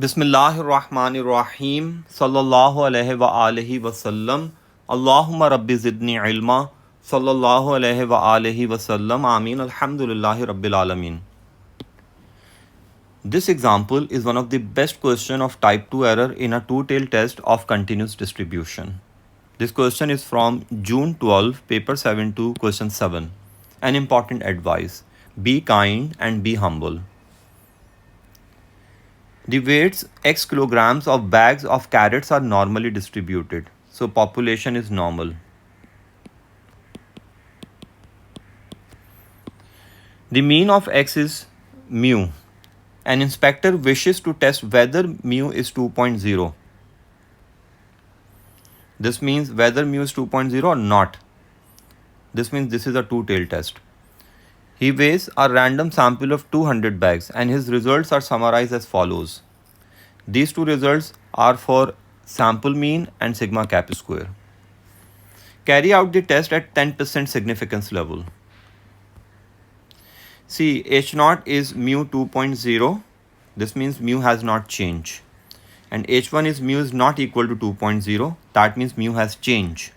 Bismillahir Rahmanir Rahim. Sallallahu alayhi wa alihi wa sallam. Allahumma rabbi zidni ilma. Sallallahu alayhi wa alihi wa sallam. Ameen. Alhamdulillahi rabbil alameen. This example is one of the best question of type 2 error in a two-tailed test of continuous distribution. This question is from June 12, paper 72, question 7. An important advice: be kind and be humble. The weights x kilograms of bags of carrots are normally distributed. So population is normal. The mean of x is mu. An inspector wishes to test whether mu is 2.0. This means whether mu is 2.0 or not. This means this is a two-tailed test. He weighs a random sample of 200 bags and his results are summarized as follows. These two results are for sample mean and sigma cap square. Carry out the test at 10% significance level. See, H0 is mu 2.0. This means mu has not changed. And H1 is mu is not equal to 2.0. That means mu has changed.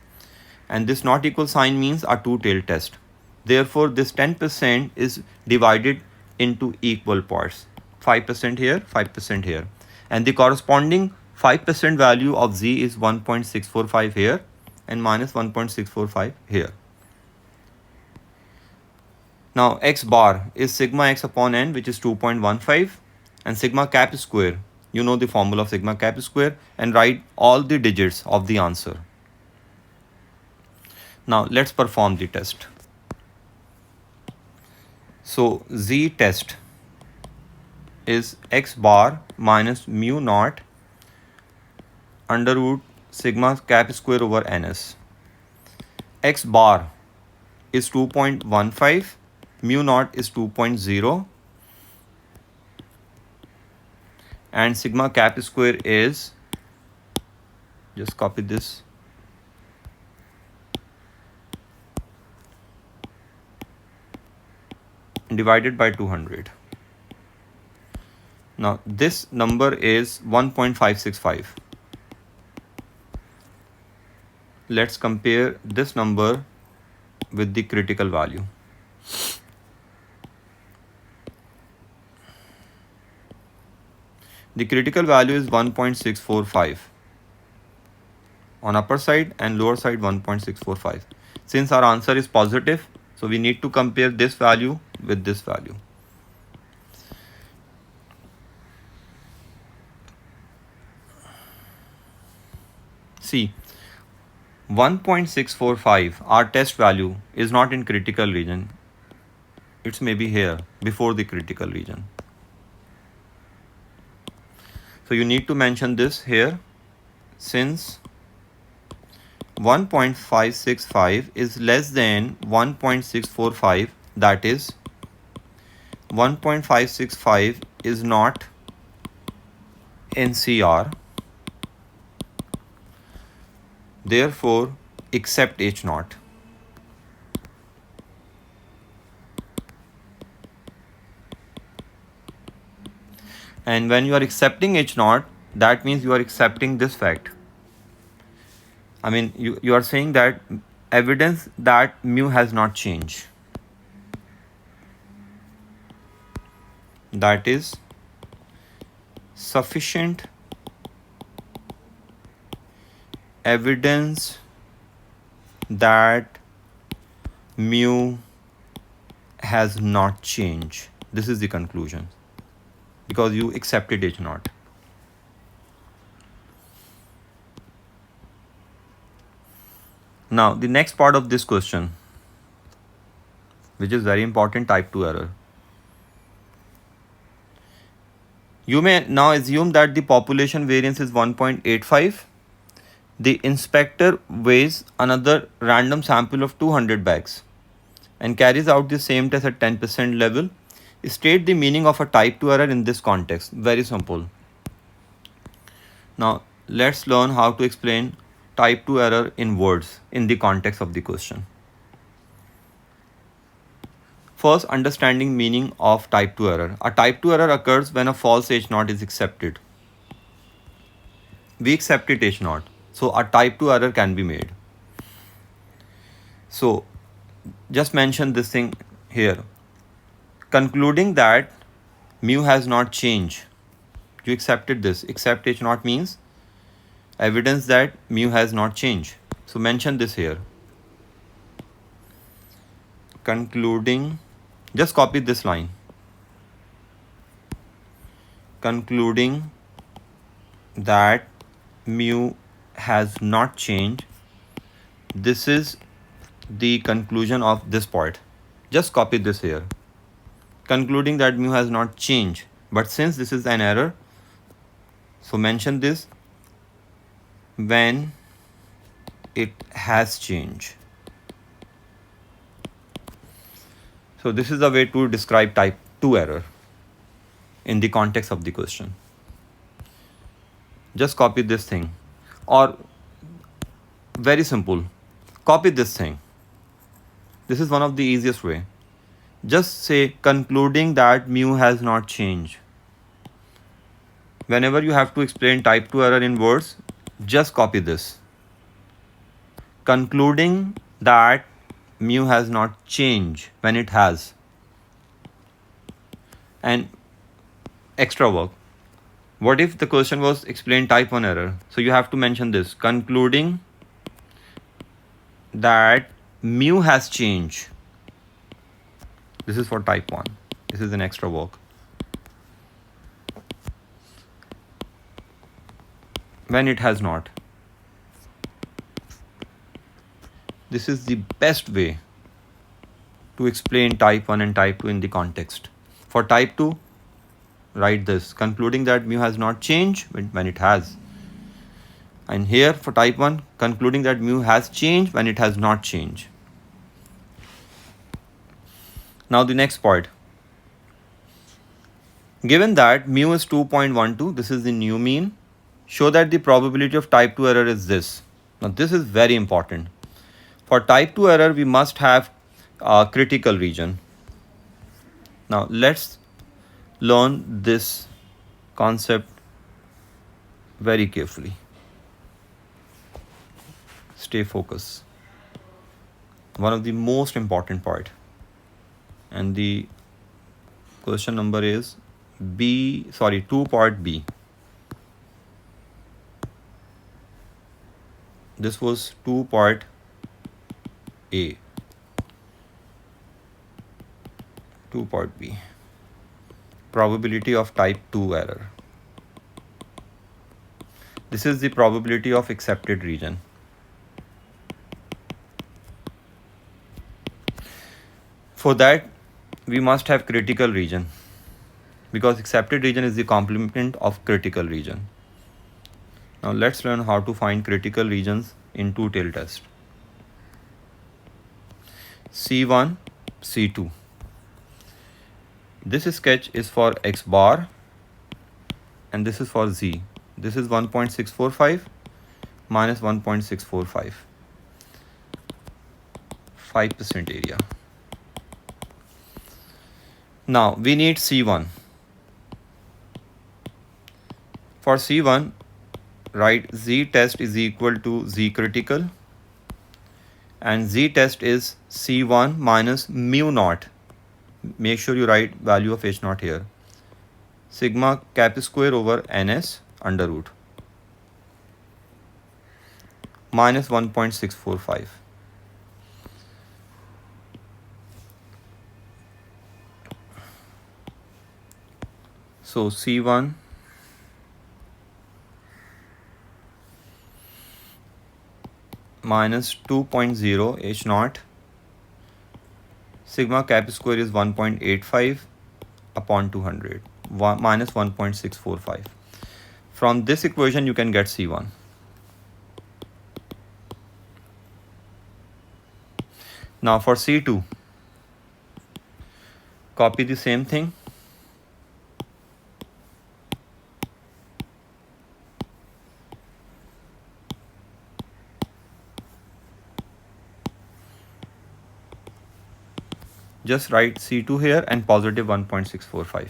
And this not equal sign means a two-tailed test. Therefore, this 10% is divided into equal parts. 5% here, 5% here. And the corresponding 5% value of Z is 1.645 here and minus 1.645 here. Now, X bar is sigma x upon n, which is 2.15, and sigma cap square. You know the formula of sigma cap square, and write all the digits of the answer. Now, let's perform the test. So, Z test is x bar minus mu naught under root sigma cap square over ns. X bar is 2.15, mu naught is 2.0, and sigma cap square is, just copy this, divided by 200. Now this number is 1.565. Let's compare this number with the critical value. The critical value is 1.645 on upper side and lower side 1.645. Since our answer is positive, so we need to compare this value with this value. See, 1.645, our test value, is not in critical region. It's maybe here, before the critical region. So you need to mention this here, since 1.565 is less than 1.645, that is 1.565 is not NCR. Therefore, accept H0. And when you are accepting H0, that means you are accepting this fact. I mean, you are saying that evidence that mu has not changed. That is sufficient evidence that mu has not changed. This is the conclusion, because you accepted H0. Now, the next part of this question, which is very important, type 2 error. You may now assume that the population variance is 1.85. The inspector weighs another random sample of 200 bags and carries out the same test at 10% level. State the meaning of a type 2 error in this context. Very simple. Now, let's learn how to explain type 2 error in words in the context of the question. First, understanding meaning of type 2 error. A type 2 error occurs when a false H0 is accepted. We accept it H0. So a type 2 error can be made. So just mention this thing here. Concluding that mu has not changed. You accepted this. Accept H0 means evidence that mu has not changed. So mention this here. Concluding, just copy this line. Concluding that mu has not changed. This is the conclusion of this part. Just copy this here. Concluding that mu has not changed. But since this is an error, so mention this when it has changed. So this is the way to describe type 2 error in the context of the question. Just copy this thing, or very simple, copy this thing. This is one of the easiest way. Just say concluding that mu has not changed. Whenever you have to explain type 2 error in words, just copy this. Concluding that mu has not changed when it has. And extra work. What if the question was explain type 1 error? So you have to mention this. Concluding that mu has changed. This is for type 1. This is an extra work. When it has not. This is the best way to explain type 1 and type 2 in the context. For type 2, write this. Concluding that mu has not changed when it has. And here for type 1, concluding that mu has changed when it has not changed. Now the next part. Given that mu is 2.12, this is the new mean. Show that the probability of type 2 error is this. Now this is very important. For type 2 error, we must have a critical region. Now let's learn this concept very carefully. Stay focused. One of the most important part. And the question number is 2 part B. This was 2 part A. 2 part B. Probability of type 2 error. This is the probability of accepted region. For that, we must have critical region, because accepted region is the complement of critical region. Now let's learn how to find critical regions in two-tailed test. C1, C2. This sketch is for X bar and this is for Z. This is 1.645 minus 1.645. 5% area. Now we need C1. For C1, write Z test is equal to Z critical and Z test is C1 minus mu naught. Make sure you write value of H naught here. Sigma cap square over NS under root minus 1.645. So C1 minus 2.0 H naught, sigma cap square is 1.85 upon 200, minus 1.645. From this equation you can get C1. Now for C2, copy the same thing. Just write C2 here and positive 1.645.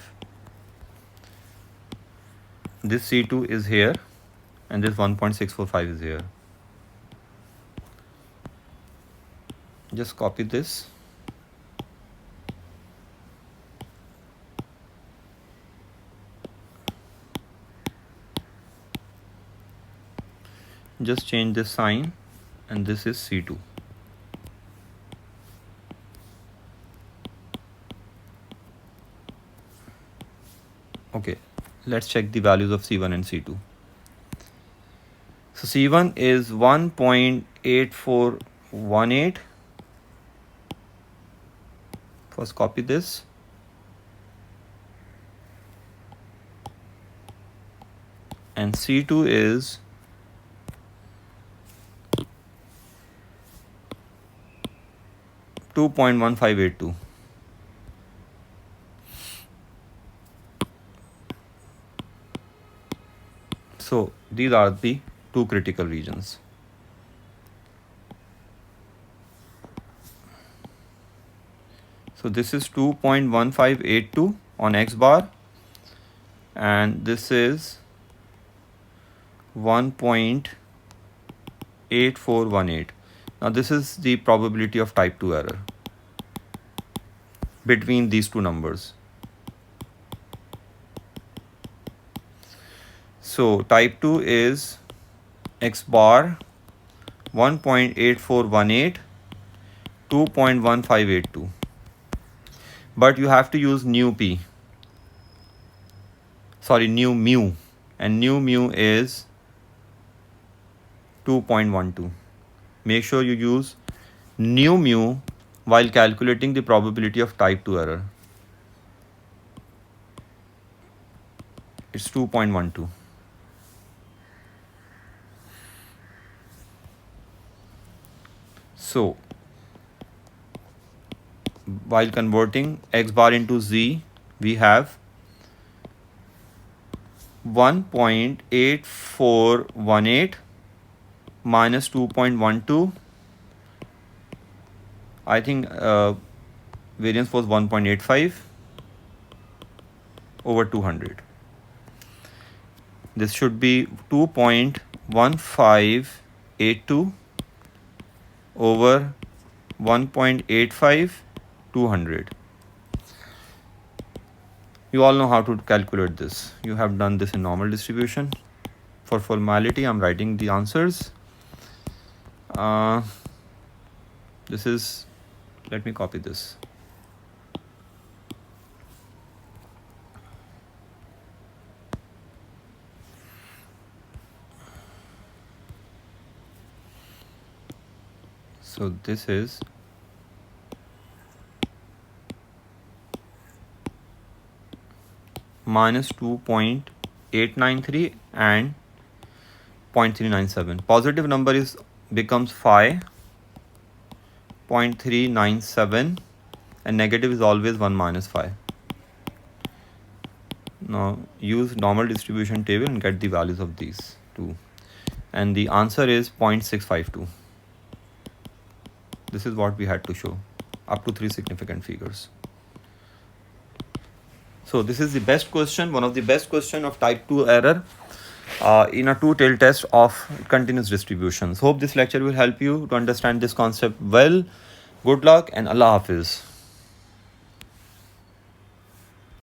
This C2 is here and this 1.645 is here. Just copy this. Just change this sign, and this is C2. Okay, let's check the values of C1 and C2. So C1 is 1.8418. First copy this. And C2 is 2.1582. So these are the two critical regions. So this is 2.1582 on X bar, and this is 1.8418. Now this is the probability of type 2 error between these two numbers. So type 2 is X bar 1.8418, 2.1582. But you have to use new mu, and new mu is 2.12. Make sure you use new mu while calculating the probability of type 2 error. It's 2.12. So while converting X bar into Z, we have 1.8418 minus 2.12. I think variance was 1.85 over 200. This should be 2.1582 over 1.85 200. You all know how to calculate this. You have done this in normal distribution. For formality, I'm writing the answers. This is, let me copy this. So this is minus 2.893 and 0.397. Positive number becomes 5.397 and negative is always 1 minus 5. Now use normal distribution table and get the values of these two. And the answer is 0.652. This is what we had to show, up to 3 significant figures. So this is the best question, one of the best question of type 2 error in a two-tailed test of continuous distributions. Hope this lecture will help you to understand this concept well. Good luck and Allah Hafiz.